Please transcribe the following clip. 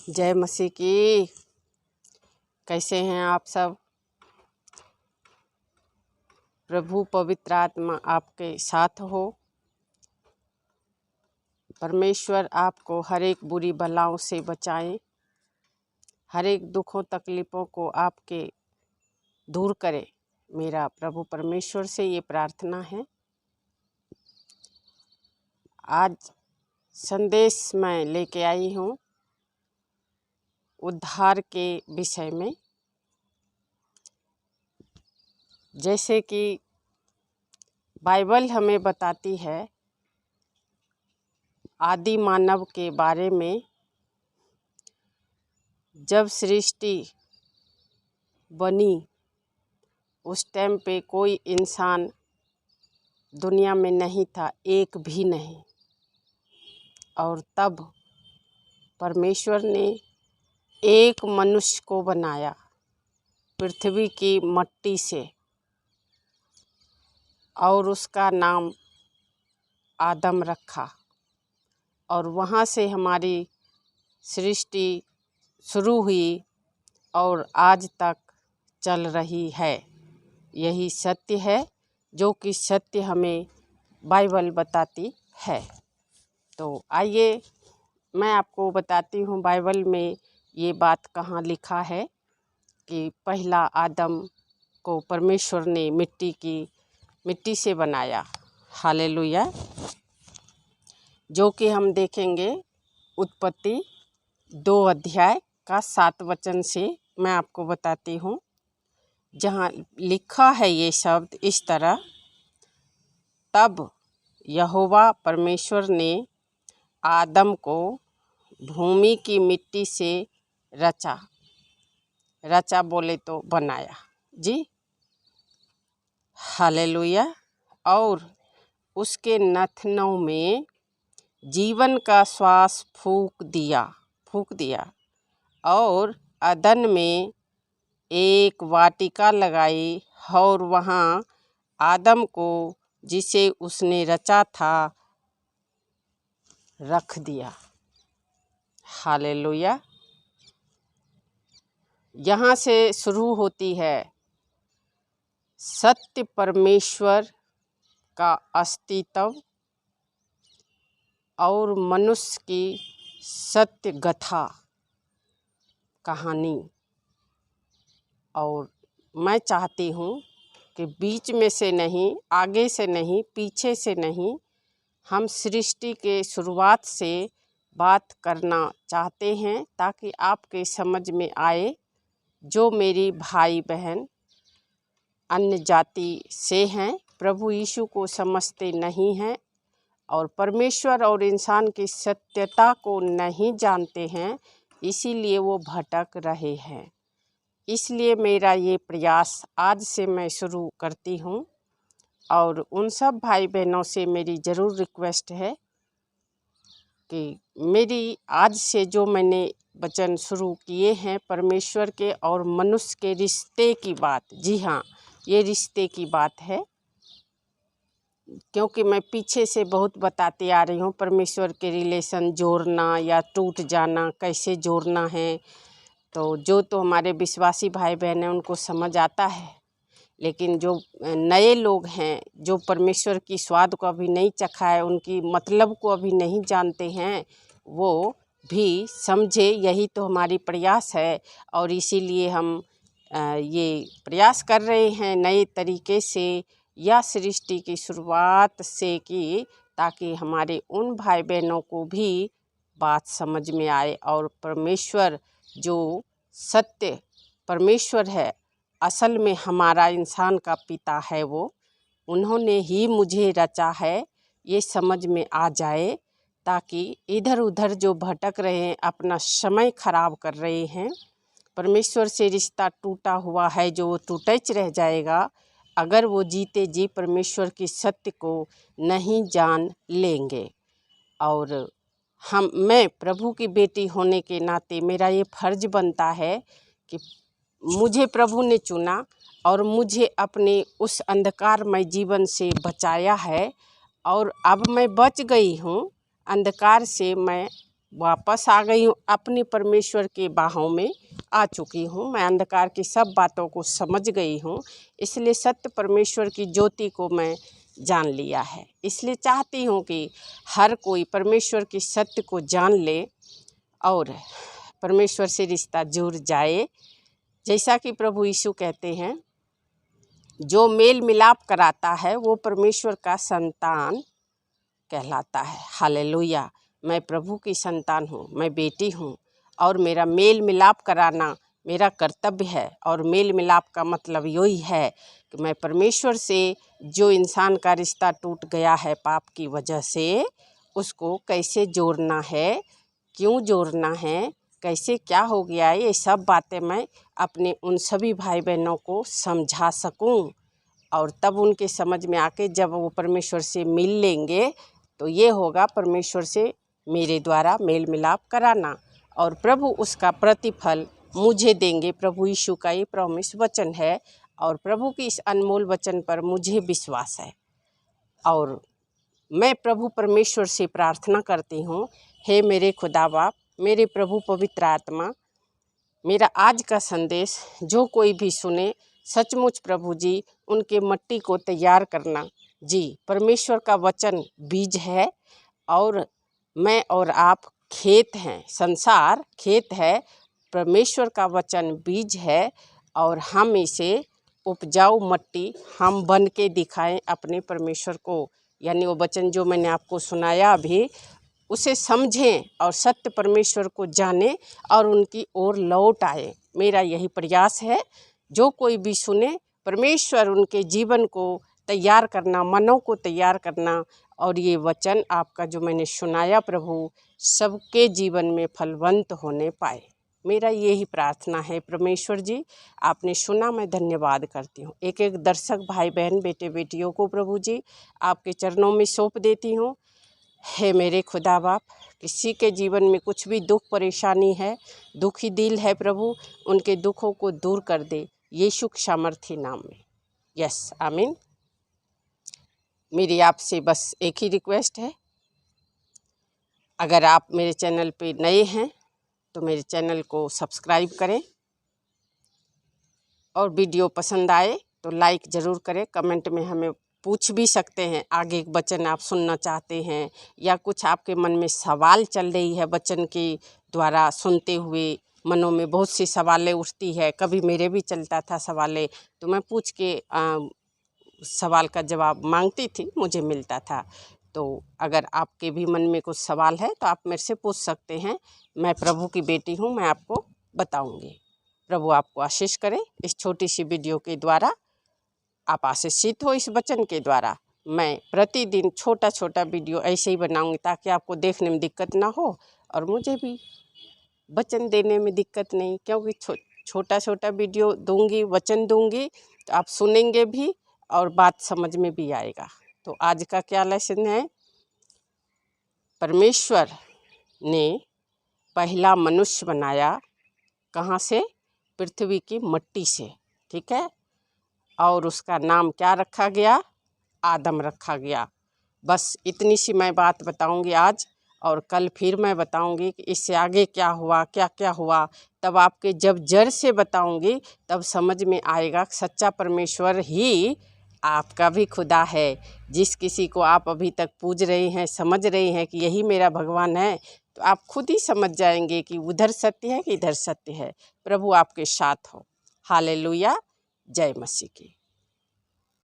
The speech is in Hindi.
जय मसीह की। कैसे हैं आप सब? प्रभु पवित्र आत्मा आपके साथ हो। परमेश्वर आपको हर एक बुरी बलाओं से बचाए, हर एक दुखों तकलीफ़ों को आपके दूर करे। मेरा प्रभु परमेश्वर से ये प्रार्थना है। आज संदेश मैं लेके आई हूँ उद्धार के विषय में। जैसे कि बाइबल हमें बताती है आदि मानव के बारे में, जब सृष्टि बनी उस टाइम पे कोई इंसान दुनिया में नहीं था, एक भी नहीं। और तब परमेश्वर ने एक मनुष्य को बनाया पृथ्वी की मट्टी से, और उसका नाम आदम रखा। और वहाँ से हमारी सृष्टि शुरू हुई और आज तक चल रही है। यही सत्य है जो कि सत्य हमें बाइबल बताती है। तो आइए मैं आपको बताती हूँ बाइबल में ये बात कहाँ लिखा है कि पहला आदम को परमेश्वर ने मिट्टी से बनाया। हालेलुया। जो कि हम देखेंगे उत्पत्ति 2 अध्याय का 7 वचन से मैं आपको बताती हूँ, जहाँ लिखा है ये शब्द इस तरह। तब यहोवा परमेश्वर ने आदम को भूमि की मिट्टी से रचा बोले तो बनाया जी। हालेलुया। और उसके नथनों में जीवन का श्वास फूंक दिया और अदन में एक वाटिका लगाई और वहाँ आदम को जिसे उसने रचा था रख दिया। हालेलुया। यहाँ से शुरू होती है सत्य परमेश्वर का अस्तित्व और मनुष्य की सत्य गाथा कहानी। और मैं चाहती हूँ कि बीच में से नहीं, आगे से नहीं, पीछे से नहीं, हम सृष्टि के शुरुआत से बात करना चाहते हैं ताकि आपके समझ में आए। जो मेरी भाई बहन अन्य जाति से हैं, प्रभु यीशु को समझते नहीं हैं और परमेश्वर और इंसान की सत्यता को नहीं जानते हैं, इसीलिए वो भटक रहे हैं। इसलिए मेरा ये प्रयास आज से मैं शुरू करती हूँ और उन सब भाई बहनों से मेरी ज़रूर रिक्वेस्ट है कि मेरी आज से जो मैंने वचन शुरू किए हैं परमेश्वर के और मनुष्य के रिश्ते की बात, जी हाँ, ये रिश्ते की बात है। क्योंकि मैं पीछे से बहुत बताती आ रही हूँ परमेश्वर के रिलेशन जोड़ना या टूट जाना कैसे जोड़ना है। तो हमारे विश्वासी भाई बहन हैं उनको समझ आता है, लेकिन जो नए लोग हैं जो परमेश्वर की स्वाद को अभी नहीं चखा है, उनकी मतलब को अभी नहीं जानते हैं, वो भी समझे। यही तो हमारी प्रयास है और इसीलिए हम ये प्रयास कर रहे हैं नए तरीके से या सृष्टि की शुरुआत से की, ताकि हमारे उन भाई बहनों को भी बात समझ में आए। और परमेश्वर जो सत्य परमेश्वर है, असल में हमारा इंसान का पिता है, वो उन्होंने ही मुझे रचा है, ये समझ में आ जाए। ताकि इधर उधर जो भटक रहे हैं, अपना समय खराब कर रहे हैं, परमेश्वर से रिश्ता टूटा हुआ है जो वो टूटच रह जाएगा अगर वो जीते जी परमेश्वर की सत्य को नहीं जान लेंगे। और मैं प्रभु की बेटी होने के नाते मेरा ये फर्ज बनता है कि मुझे प्रभु ने चुना और मुझे अपने उस अंधकारमय जीवन से बचाया है। और अब मैं बच गई हूँ अंधकार से, मैं वापस आ गई हूँ, अपने परमेश्वर के बाहों में आ चुकी हूँ। मैं अंधकार की सब बातों को समझ गई हूँ, इसलिए सत्य परमेश्वर की ज्योति को मैं जान लिया है। इसलिए चाहती हूँ कि हर कोई परमेश्वर की सत्य को जान ले और परमेश्वर से रिश्ता जुड़ जाए। जैसा कि प्रभु यीशु कहते हैं, जो मेल मिलाप कराता है वो परमेश्वर का संतान कहलाता है। हालेलुया। मैं प्रभु की संतान हूँ, मैं बेटी हूँ और मेरा मेल मिलाप कराना मेरा कर्तव्य है। और मेल मिलाप का मतलब यही है कि मैं परमेश्वर से जो इंसान का रिश्ता टूट गया है पाप की वजह से, उसको कैसे जोड़ना है, क्यों जोड़ना है, कैसे क्या हो गया है, ये सब बातें मैं अपने उन सभी भाई बहनों को समझा सकूं। और तब उनके समझ में आके जब वो परमेश्वर से मिल लेंगे तो ये होगा परमेश्वर से मेरे द्वारा मेल मिलाप कराना, और प्रभु उसका प्रतिफल मुझे देंगे। प्रभु यीशु का ये प्रॉमिस वचन है और प्रभु की इस अनमोल वचन पर मुझे विश्वास है। और मैं प्रभु परमेश्वर से प्रार्थना करती हूँ, हे मेरे खुदा बाप, मेरे प्रभु पवित्र आत्मा, मेरा आज का संदेश जो कोई भी सुने, सचमुच प्रभु जी उनके मट्टी को तैयार करना। जी, परमेश्वर का वचन बीज है और मैं और आप खेत हैं, संसार खेत है, परमेश्वर का वचन बीज है और हम इसे उपजाऊ मट्टी हम बन के दिखाएं अपने परमेश्वर को। यानी वो वचन जो मैंने आपको सुनाया अभी, उसे समझें और सत्य परमेश्वर को जानें और उनकी ओर लौट आए। मेरा यही प्रयास है। जो कोई भी सुने, परमेश्वर उनके जीवन को तैयार करना, मनों को तैयार करना, और ये वचन आपका जो मैंने सुनाया प्रभु, सबके जीवन में फलवंत होने पाए। मेरा यही प्रार्थना है परमेश्वर जी। आपने सुना, मैं धन्यवाद करती हूँ। एक एक दर्शक भाई बहन, बेटे बेटियों को प्रभु जी आपके चरणों में सौंप देती हूँ। हे मेरे खुदा बाप, किसी के जीवन में कुछ भी दुख परेशानी है, दुखी दिल है प्रभु, उनके दुखों को दूर कर दे यीशु के सामर्थी नाम में। यस, आमीन। मेरी आपसे बस एक ही रिक्वेस्ट है, अगर आप मेरे चैनल पे नए हैं तो मेरे चैनल को सब्सक्राइब करें और वीडियो पसंद आए तो लाइक ज़रूर करें। कमेंट में हमें पूछ भी सकते हैं, आगे एक वचन आप सुनना चाहते हैं या कुछ आपके मन में सवाल चल रही है वचन के द्वारा सुनते हुए, मनों में बहुत सी सवालें उठती है। कभी मेरे भी चलता था सवालें, तो मैं पूछ के सवाल का जवाब मांगती थी, मुझे मिलता था। तो अगर आपके भी मन में कुछ सवाल है तो आप मेरे से पूछ सकते हैं। मैं प्रभु की बेटी हूँ, मैं आपको बताऊँगी। प्रभु आपको आशीष करे। इस छोटी सी वीडियो के द्वारा आप आशीषित हो। इस वचन के द्वारा मैं प्रतिदिन छोटा छोटा वीडियो ऐसे ही बनाऊंगी ताकि आपको देखने में दिक्कत ना हो और मुझे भी वचन देने में दिक्कत नहीं, क्योंकि छोटा छोटा वीडियो दूंगी, वचन दूंगी तो आप सुनेंगे भी और बात समझ में भी आएगा। तो आज का क्या लेसन है? परमेश्वर ने पहला मनुष्य बनाया कहाँ से? पृथ्वी की मट्टी से, ठीक है। और उसका नाम क्या रखा गया? आदम रखा गया। बस इतनी सी मैं बात बताऊंगी आज, और कल फिर मैं बताऊंगी कि इससे आगे क्या हुआ, क्या क्या हुआ। तब आपके जब जड़ से बताऊंगी तब समझ में आएगा सच्चा परमेश्वर ही आपका भी खुदा है। जिस किसी को आप अभी तक पूज रहे हैं, समझ रहे हैं कि यही मेरा भगवान है, तो आप खुद ही समझ जाएंगे कि उधर सत्य है कि इधर सत्य है। प्रभु आपके साथ हो। हालेलुया। जय मसीह की।